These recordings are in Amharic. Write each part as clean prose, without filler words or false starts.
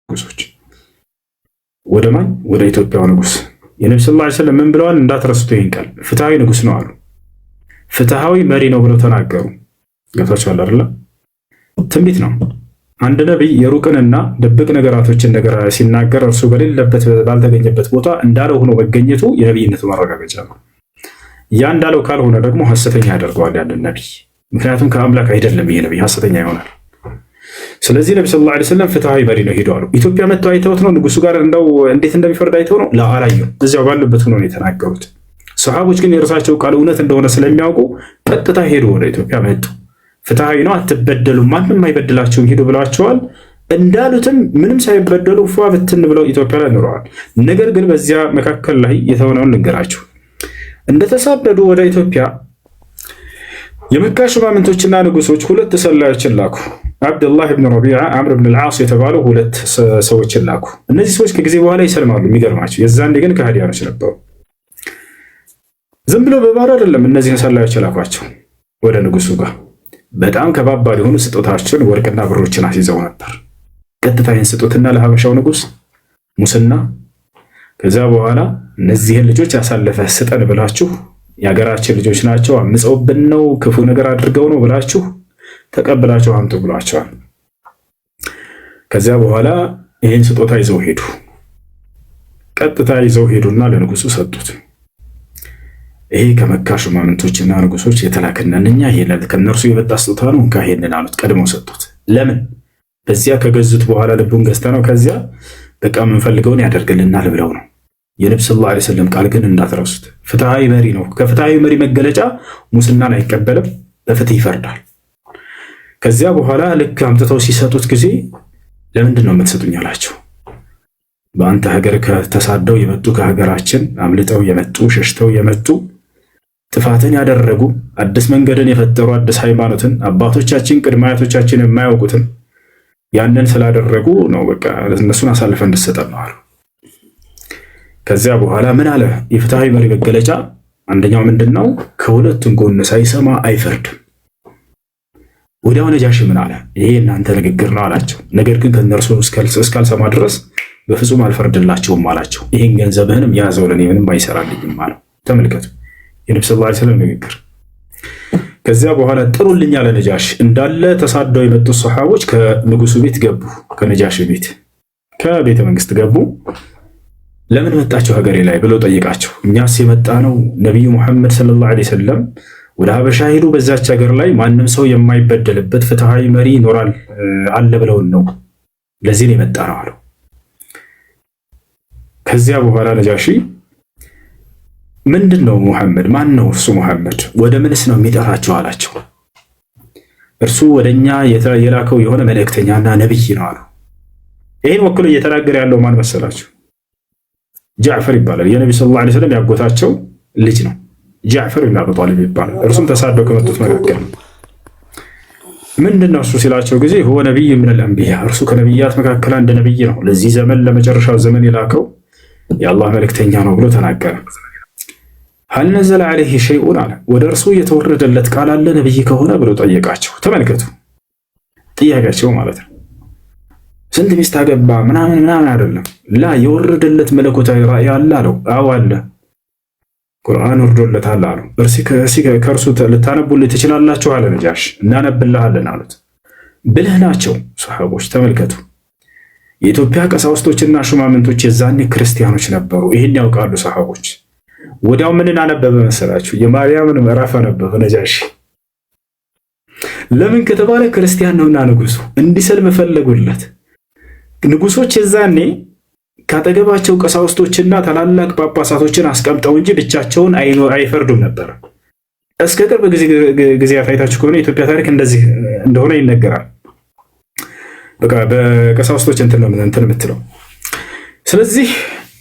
ንጉሶች ወደ ማን? ወደ ኢትዮጵያው ንጉስ። የነብዩ ሰለላሁ ዐለይሂ ወሰለም ምን ብለዋል? እንዳትረሱት ይሄን ቃል። ፍትሃዊ ንጉስ ነው አሉ። ፍትሃዊ መሪ ነው ብለው ተናገሩ። ገብታችኋል አይደል? ትንቢት ነው። አንድ ነቢይ የሩቅንና ድብቅ ነገራቶችን ነገር ሲናገር እርሱ በሌለበት ባልተገኘበት ቦታ እንዳለው ሆኖ መገኘቱ የነቢይነቱ ማረጋገጫ ነው። ያ እንዳለው ካልሆነ ደግሞ ሐሰተኛ ያደርገዋል ያንን ነቢይ። ምክንያቱም ከአምላክ አይደለም ይሄ ነቢይ፣ ሐሰተኛ ይሆናል። ስለዚህ ነብዩ ሰለላሁ ዐለይሂ ወሰለም ፍትሃዊ መሪ ነው ሄደዋል። ኢትዮጵያ መጥተው አይተውት ነው? ንጉሱ ጋር እንደው እንዴት እንደሚፈርድ አይተው ነው? አላየሁም። እዚያው ባሉበት ሆኖ ነው የተናገሩት። ሰሃቦች ግን የእርሳቸው ቃል እውነት እንደሆነ ስለሚያውቁ ቀጥታ ሄዱ፣ ወደ ኢትዮጵያ መጡ። ፍትሃዊ ነው፣ አትበደሉም፣ ማንም አይበድላችሁም ሂዱ ብለዋቸዋል። እንዳሉትም ምንም ሳይበደሉ ፏ ብትን ብለው ኢትዮጵያ ላይ ኖረዋል። ነገር ግን በዚያ መካከል ላይ የተሆነውን ልንገራችሁ። እንደተሳደዱ ወደ ኢትዮጵያ የመካ ሹማምንቶችና ንጉሶች ሁለት ሰላዮችን ላኩ። አብዱላህ ብን ረቢዓ፣ አምር ብን ልዓስ የተባሉ ሁለት ሰዎችን ላኩ። እነዚህ ሰዎች ከጊዜ በኋላ ይሰልማሉ። የሚገርማቸው የዛኔ ግን ከሃዲያኖች ነበሩ። ዝም ብሎ በባዶ አይደለም እነዚህን ሰላዮች ላኳቸው ወደ ንጉሱ ጋር በጣም ከባባድ የሆኑ ስጦታዎችን ወርቅና ብሮችን አስይዘው ነበር። ቀጥታ ይህን ስጦትና ለሀበሻው ንጉስ ሙስና፣ ከዚያ በኋላ እነዚህን ልጆች ያሳለፈ ስጠን ብላችሁ የሀገራችን ልጆች ናቸው አምፀውብን ነው ክፉ ነገር አድርገው ነው ብላችሁ ተቀብላችሁ አምጡ ብሏቸዋል። ከዚያ በኋላ ይህን ስጦታ ይዘው ሄዱ። ቀጥታ ይዘው ሄዱና ለንጉሱ ሰጡት። ይሄ ከመካ ሹማምንቶችና ንጉሶች የተላከነን እኛ ይሄን ከነርሱ የመጣ ስጦታ ነው እንካ ይሄንን አሉት። ቀድመው ሰጡት። ለምን? በዚያ ከገዙት በኋላ ልቡን ገዝተ ነው ከዚያ በቃ የምንፈልገውን ያደርግልናል ብለው ነው። የነብዩ ሰለላሁ ዐለይሂ ወሰለም ቃል ግን እንዳትረሱት፣ ፍትሃዊ መሪ ነው። ከፍትሃዊ መሪ መገለጫ ሙስናን አይቀበልም፣ በፍትህ ይፈርዳል። ከዚያ በኋላ ልክ አምጥተው ሲሰጡት ጊዜ ለምንድን ነው የምትሰጡኝ አላቸው። በአንተ ሀገር ከተሳደው የመጡ ከሀገራችን አምልጠው የመጡ ሸሽተው የመጡ ጥፋትን ያደረጉ አዲስ መንገድን የፈጠሩ አዲስ ሃይማኖትን አባቶቻችን ቅድመ አያቶቻችን የማያውቁትን ያንን ስላደረጉ ነው በቃ እነሱን አሳልፈን እንድሰጠን ነው አሉ። ከዚያ በኋላ ምን አለ? የፍትሃዊ መሪ መገለጫ አንደኛው ምንድን ነው? ከሁለቱም ጎን ሳይሰማ አይፈርድም። ወዲያው ነጃሺ ምን አለ? ይሄ እናንተ ንግግር ነው አላቸው። ነገር ግን ከእነርሱ እስካልሰማ ድረስ በፍጹም አልፈርድላቸውም አላቸው። ይህን ገንዘብህንም ያዘው ለእኔ ምንም አይሰራልኝም አለው። ተመልከቱ የነብዩ ሰለላሁ ዐለይሂ ወሰለም ንግግር። ከዚያ በኋላ ጥሩልኝ አለ ነጃሺ። እንዳለ ተሳደው የመጡት ሰሃቦች ከንጉሱ ቤት ገቡ። ከነጃሺ ቤት ከቤተ መንግስት ገቡ። ለምን መጣችሁ ሀገሬ ላይ ብለው ጠይቃቸው። እኛስ የመጣ ነው ነቢዩ ሙሐመድ ሰለላሁ ዐለይሂ ወሰለም ወደ ሀበሻ ሄዱ፣ በዛች ሀገር ላይ ማንም ሰው የማይበደልበት ፍትሃዊ መሪ ይኖራል አለ ብለውን ነው፣ ለዚህ ነው የመጣ ነው አለው። ከዚያ በኋላ ነጃሺ ምንድን ነው ሙሐመድ? ማን ነው እርሱ ሙሐመድ? ወደ ምንስ ነው የሚጠራቸው አላቸው። እርሱ ወደኛ የላከው የሆነ መልእክተኛና ነብይ ነው አሉ። ይህን ወክሎ እየተናገረ ያለው ማን መሰላችሁ? ጃዕፈር ይባላል። የነቢ ሰለላሁ ዐለይሂ ወሰለም ያጎታቸው ልጅ ነው። ጃዕፈር ኢብኑ አቢ ጣሊብ ይባላል። እርሱም ተሳደው ከመጡት መካከል ነው። ምንድን ነው እርሱ ሲላቸው ጊዜ ሁወ ነቢይ ምን አልአንቢያ፣ እርሱ ከነቢያት መካከል አንድ ነቢይ ነው፣ ለዚህ ዘመን ለመጨረሻው ዘመን የላከው የአላህ መልእክተኛ ነው ብሎ ተናገረ። ሀል ነዘለ ዐለይሂ ሸይኡን አለ፣ ወደ እርሱ የተወረደለት ቃል አለ ነቢይ ከሆነ ብሎ ጠየቃቸው። ተመልከቱ ጥያቄያቸው ማለት ነው። ስንት ሚስት አገባ ምናምን አይደለም። ላ የወረደለት መለኮታዊ ራእይ አለ አለው። አዎ አለ፣ ቁርአን ወርዶለታል አሉ። ከእርሱ ልታነቡልኝ ትችላላችሁ አለ ነጃሽ። እናነብልሃለን አሉት። ብልህ ናቸው ሰሃቦች። ተመልከቱ የኢትዮጵያ ቀሳውስቶችና ሹማምንቶች የዛኔ ክርስቲያኖች ነበሩ። ይህን ያውቃሉ ሰሃቦች። ወዲያው ምንን አነበበ መሰላችሁ? የማርያምን ምዕራፍ አነበበ ነጃሽ። ለምን ከተባለ ክርስቲያን ነውና ንጉሱ እንዲሰልም ፈለጉለት። ንጉሶች የዛኔ ካጠገባቸው ቀሳውስቶችና ታላላቅ ጳጳሳቶችን አስቀምጠው እንጂ ብቻቸውን አይፈርዱም ነበር። እስከ ቅርብ ጊዜያት አይታችሁ ከሆነ የኢትዮጵያ ታሪክ እንደዚህ እንደሆነ ይነገራል። በቃ በቀሳውስቶች እንትን የምትለው። ስለዚህ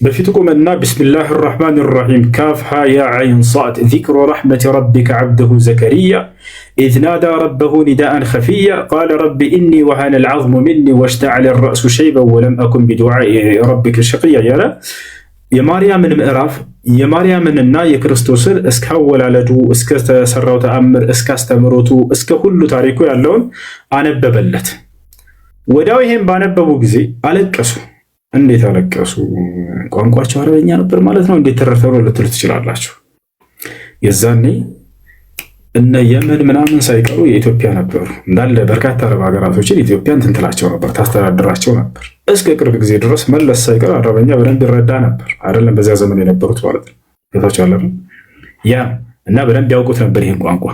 በፊቱ ቆመና ቢስሚላህ ራሕማን ራሒም ካፍ ሃ ያ ዓይን ሷድ ዚክሩ ረሕመት ረቢከ ዓብደሁ ዘከሪያ ኢዝ ናዳ ረበሁ ኒዳአን ኸፊያ ቃለ ረቢ ኢኒ ወሃነ ልዓዝሙ ሚኒ ወሽተዐለ ረእሱ ሸይበን ወለም አኩን ቢዱዓኢ ረቢከ ሸቂያ እያለ የማርያምን ምዕራፍ የማርያምንና የክርስቶስን እስካወላለዱ እስከተሰራው ተአምር እስካስተምሮቱ እስከ ሁሉ ታሪኩ ያለውን አነበበለት። ወዲያው ይሄን ባነበቡ ጊዜ አለቀሱ። እንዴት አለቀሱ? ቋንቋቸው አረበኛ ነበር ማለት ነው። እንዴት ተረተሩ ልትሉ ትችላላችሁ። የዛኔ እነ የመን ምናምን ሳይቀሩ የኢትዮጵያ ነበሩ። እንዳለ በርካታ አረብ ሀገራቶችን ኢትዮጵያን ትንትላቸው ነበር፣ ታስተዳድራቸው ነበር። እስከ ቅርብ ጊዜ ድረስ መለስ ሳይቀር አረበኛ በደንብ ይረዳ ነበር። አይደለም በዚያ ዘመን የነበሩት ማለት ነው። ጌታቸው አለ ያ እና በደንብ ያውቁት ነበር ይህን ቋንቋ።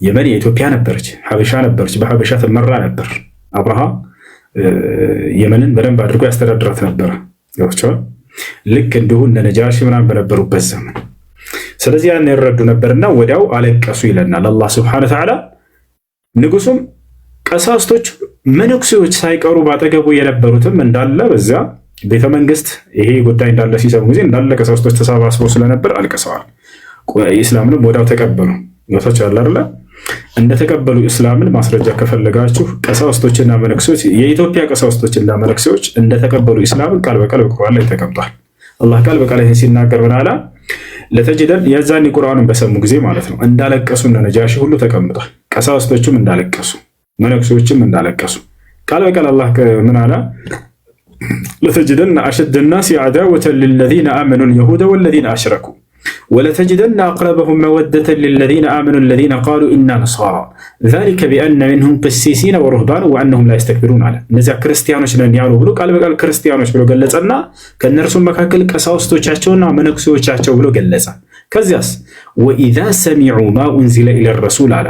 የመን የኢትዮጵያ ነበረች፣ ሀበሻ ነበረች፣ በሀበሻ ትመራ ነበር። አብርሃ የመንን በደንብ አድርጎ ያስተዳድራት ነበረ። ገብቷቸዋል። ልክ እንዲሁ እነ ነጃሺ ምናምን በነበሩበት ዘመን። ስለዚህ ያን ይረዱ ነበርና ወዲያው አለቀሱ ይለናል አላህ ሱብሓነሁ ወተዓላ። ንጉሱም ቀሳውስቶች፣ መነኩሴዎች ሳይቀሩ ባጠገቡ የነበሩትም እንዳለ በዚያ ቤተ መንግስት ይሄ ጉዳይ እንዳለ ሲሰሙ ጊዜ እንዳለ ቀሳውስቶች ተሰባስበው ስለነበር አልቅሰዋል። ኢስላምንም ወዲያው ተቀበሉ። ገብቷቸዋል አይደለ? እንደተቀበሉ እስላምን ማስረጃ ከፈለጋችሁ ቀሳውስቶችና መነኩሴዎች፣ የኢትዮጵያ ቀሳውስቶችና መነኩሴዎች እንደተቀበሉ እስላምን ቃል በቃል በቁርአን ላይ ተቀምጧል። አላህ ቃል በቃል ይሄን ሲናገር ምን አለ? ለተጅደን የዛኔ ቁርአኑን በሰሙ ጊዜ ማለት ነው እንዳለቀሱ እነ ነጃሺ ሁሉ ተቀምጧል። ቀሳውስቶችም እንዳለቀሱ፣ መነኩሴዎችም እንዳለቀሱ ቃል በቃል አላህ ምን አለ? ለተጅደን አሸደ ናሲ አዳወተን ሊለዚነ አመኑ ልየሁደ ወለዚነ አሽረኩ ወለተጅደን አቅረበሁም መወደተን ሊለዚነ አመኑ ለዚነ ቃሉ ኢና ነሳራ ዛሊከ ቢአነ ሚንሁም ቅሲሲነ ወሩህባን ወአነሁም ላ የስተክቢሩን አለ። እነዚያ ክርስቲያኖች ነን ያሉ ብሎ ቃል በቃል ክርስቲያኖች ብሎ ገለጸና ከእነርሱም መካከል ቀሳውስቶቻቸውና መነኩሴዎቻቸው ብሎ ገለጸ። ከዚያስ ወኢዛ ሰሚዑ ማ ኡንዚለ ኢለ ረሱል አለ፣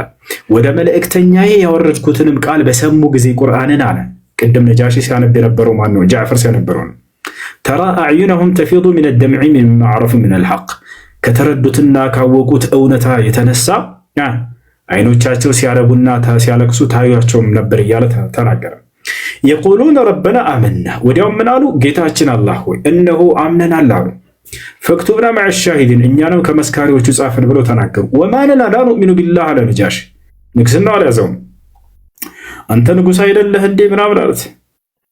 ወደ መልእክተኛዬ ያወረድኩትንም ቃል በሰሙ ጊዜ ቁርአንን አለ። ቅድም ነጃሺ ሲያነብ የነበረው ማን ነው? ጃዕፈር ሲያነበረው ነው። ተራ አዕዩነሁም ተፊዱ ሚነ ደምዒ ሚማ ዐረፉ ሚነል ሐቅ፣ ከተረዱትና ካወቁት እውነታ የተነሳ አይኖቻቸው ሲያረቡና ሲያለቅሱ ታዩቸውም ነበር እያለ ተናገረ። የቁሉነ ረበና አመና፣ ወዲያው ምን አሉ? ጌታችን አላህ ሆይ እነሆ አምነናል አሉ። ፈክቱብና መዐ ሻሂዲን፣ እኛንም ከመስካሪዎቹ ጻፍን ብለው ተናገሩ። ወማ ለና ላ ኑእሚኑ ቢላህ አለ ነጃሺ። ንግስናው አልያዘውም። አንተ ንጉሥ አይደለህ እንዴ ምናምን አለት።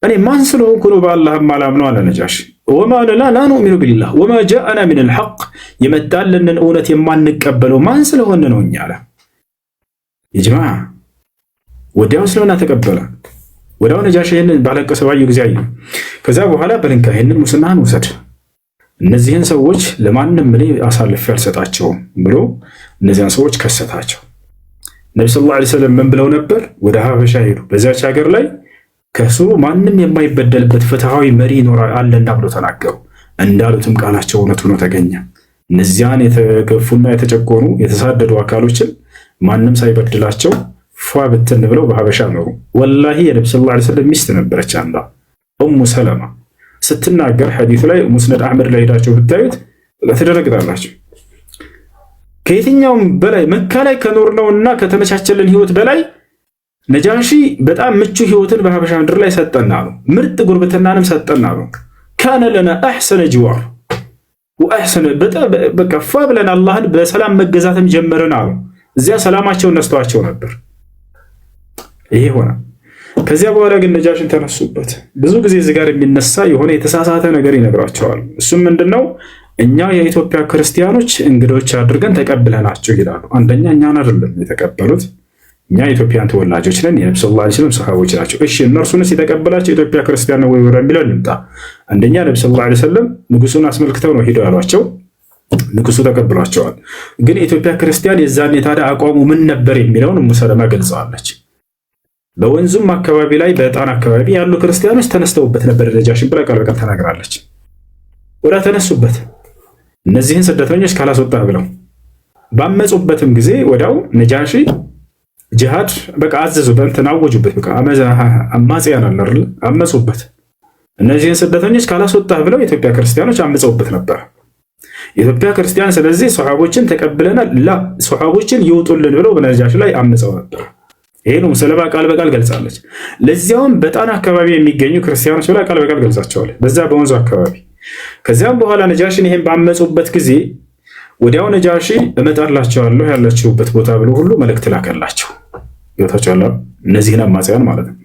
እኔ ማን ስለሆንኩ ነው በአላህ ማላምነው አለ ነጃሺ። ወማ ለና ላ ኑእሚኑ ቢላህ ወማ ጃአና ሚነል ሐቅ፣ የመጣልንን እውነት የማንቀበለው ማን ስለሆነ ነው እኛ አለ። የጅማዓ ወዲያው ስለሆነ ተቀበለ። ወዲያው ነጃሺ ይህንን ባለቀሰ ባዩ ጊዜ አየ። ከዚያ በኋላ በልንካ ይህንን ሙስናህን ውሰድ፣ እነዚህን ሰዎች ለማንም እኔ አሳልፌ አልሰጣቸውም ብሎ እነዚያን ሰዎች ከሰታቸው። ነቢ ሰለላሁ ዐለይሂ ወሰለም ምን ብለው ነበር? ወደ ሀበሻ ሄዱ። በዚያች ሀገር ላይ ከስሩ ማንም የማይበደልበት ፍትሃዊ መሪ ይኖራል አለና ብሎ ተናገሩ። እንዳሉትም ቃላቸው እውነት ሆኖ ተገኘ። እነዚያን የተገፉና የተጨቆኑ የተሳደዱ አካሎችን ማንም ሳይበድላቸው ፏ ብትን ብለው በሀበሻ ኖሩ። ወላሂ የነቢ ሰለላሁ ዐለይሂ ወሰለም ሚስት ነበረች አንዷ ኡሙ ሰለማ ስትናገር ሐዲሱ ላይ ሙስነድ አሕመድ ላይ ሄዳቸው ብታዩት ትደነግጣላችሁ። ከየትኛውም በላይ መካ ላይ ከኖርነውና ከተመቻቸልን ህይወት በላይ ነጃሺ በጣም ምቹ ህይወትን በሀበሻ ምድር ላይ ሰጠና ነው። ምርጥ ጉርብትናንም ሰጠና ነው። ካነ ለና አሕሰነ ጅዋር ወአሕሰነ በቃ ፏ ብለን አላህን በሰላም መገዛትም ጀመርን አሉ። እዚያ ሰላማቸውን ነስተዋቸው ነበር። ይሄ ሆነ። ከዚያ በኋላ ግን ነጃሽን ተነሱበት። ብዙ ጊዜ እዚህ ጋር የሚነሳ የሆነ የተሳሳተ ነገር ይነግራቸዋል። እሱም ምንድነው? እኛ የኢትዮጵያ ክርስቲያኖች እንግዶች አድርገን ተቀብለናቸው ይላሉ። አንደኛ እኛን አይደለም የተቀበሉት፣ እኛ የኢትዮጵያን ተወላጆች ነን፣ የነብዩ ሰለላሁ ዐለይሂ ወሰለም ሰሃቦች ናቸው። እሺ እነርሱንስ የተቀበላቸው የኢትዮጵያ ክርስቲያን ነው ወይ ወደሚለው እንምጣ። አንደኛ ነብዩ ሰለላሁ ዐለይሂ ወሰለም ንጉሱን አስመልክተው ነው ሄደው ያሏቸው። ንጉሱ ተቀብሏቸዋል። ግን የኢትዮጵያ ክርስቲያን የዛኔ ታዲያ አቋሙ ምን ነበር የሚለውን ኡሙ ሰለማ ገልጸዋለች። በወንዙም አካባቢ ላይ በጣና አካባቢ ያሉ ክርስቲያኖች ተነስተውበት ነበር ነጃሺን ብላ ቃል በቃል ተናግራለች። ወዳ ተነሱበት እነዚህን ስደተኞች ካላስወጣህ ብለው ባመጹበትም ጊዜ ወዳው ነጃሺ ጂሃድ በቃ አዘዙ። በእንትን አወጁበት። በቃ አማጽያን አለ አይደል? አመጹበት። እነዚህን ስደተኞች ካላስወጣህ ብለው የኢትዮጵያ ክርስቲያኖች አመጹበት ነበር። የኢትዮጵያ ክርስቲያን ስለዚህ ሱሐቦችን ተቀብለናል ላ ሱሐቦችን ይውጡልን ብለው በነጃሺ ላይ አመጸው ነበር። ይሄን ሙሰለማ ቃል በቃል ገልጻለች። ለዚያውም በጣና አካባቢ የሚገኙ ክርስቲያኖች ብላ ቃል በቃል ገልጻቸዋለች። በዛ በወንዙ አካባቢ። ከዚያም በኋላ ነጃሺን ይሄን ባመጹበት ጊዜ ወዲያው ነጃሺ እመጣላቸዋለሁ ያላችሁበት ቦታ ብሎ ሁሉ መልእክት ላከላቸው። ይወታቻለ እነዚህን አማጽያን ማለት ነው።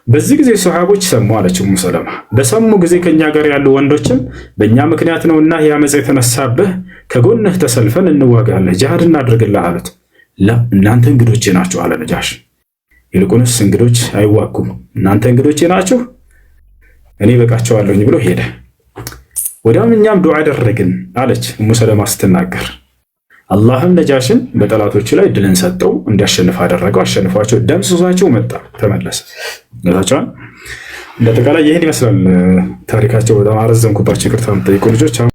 በዚህ ጊዜ ሱሐቦች ሰሙ አለችው ሙሰለማ። በሰሙ ጊዜ ከኛ ጋር ያሉ ወንዶችም በእኛ ምክንያት ነውና ያመጽ የተነሳብህ ከጎንህ ተሰልፈን እንዋጋለን ጂሃድ እናድርግልህ አሉት። ላ እናንተ እንግዶቼ ናችሁ አለ ነጃሺ። ይልቁንስ እንግዶች አይዋጉም፣ እናንተ እንግዶቼ ናችሁ፣ እኔ በቃቸዋለሁኝ ብሎ ሄደ። ወዲያውም እኛም ዱዓ አደረግን አለች ኡሙ ሰለማ ስትናገር። አላህም ነጃሽን በጠላቶቹ ላይ ድልን ሰጠው፣ እንዲያሸንፍ አደረገው። አሸንፏቸው ደምስሷቸው መጣ፣ ተመለሰ። ታቻን እንደተቃላይ ይህን ይመስላል ታሪካቸው። በጣም አረዘምኩባቸው፣ ይቅርታ የምጠይቁ ልጆች።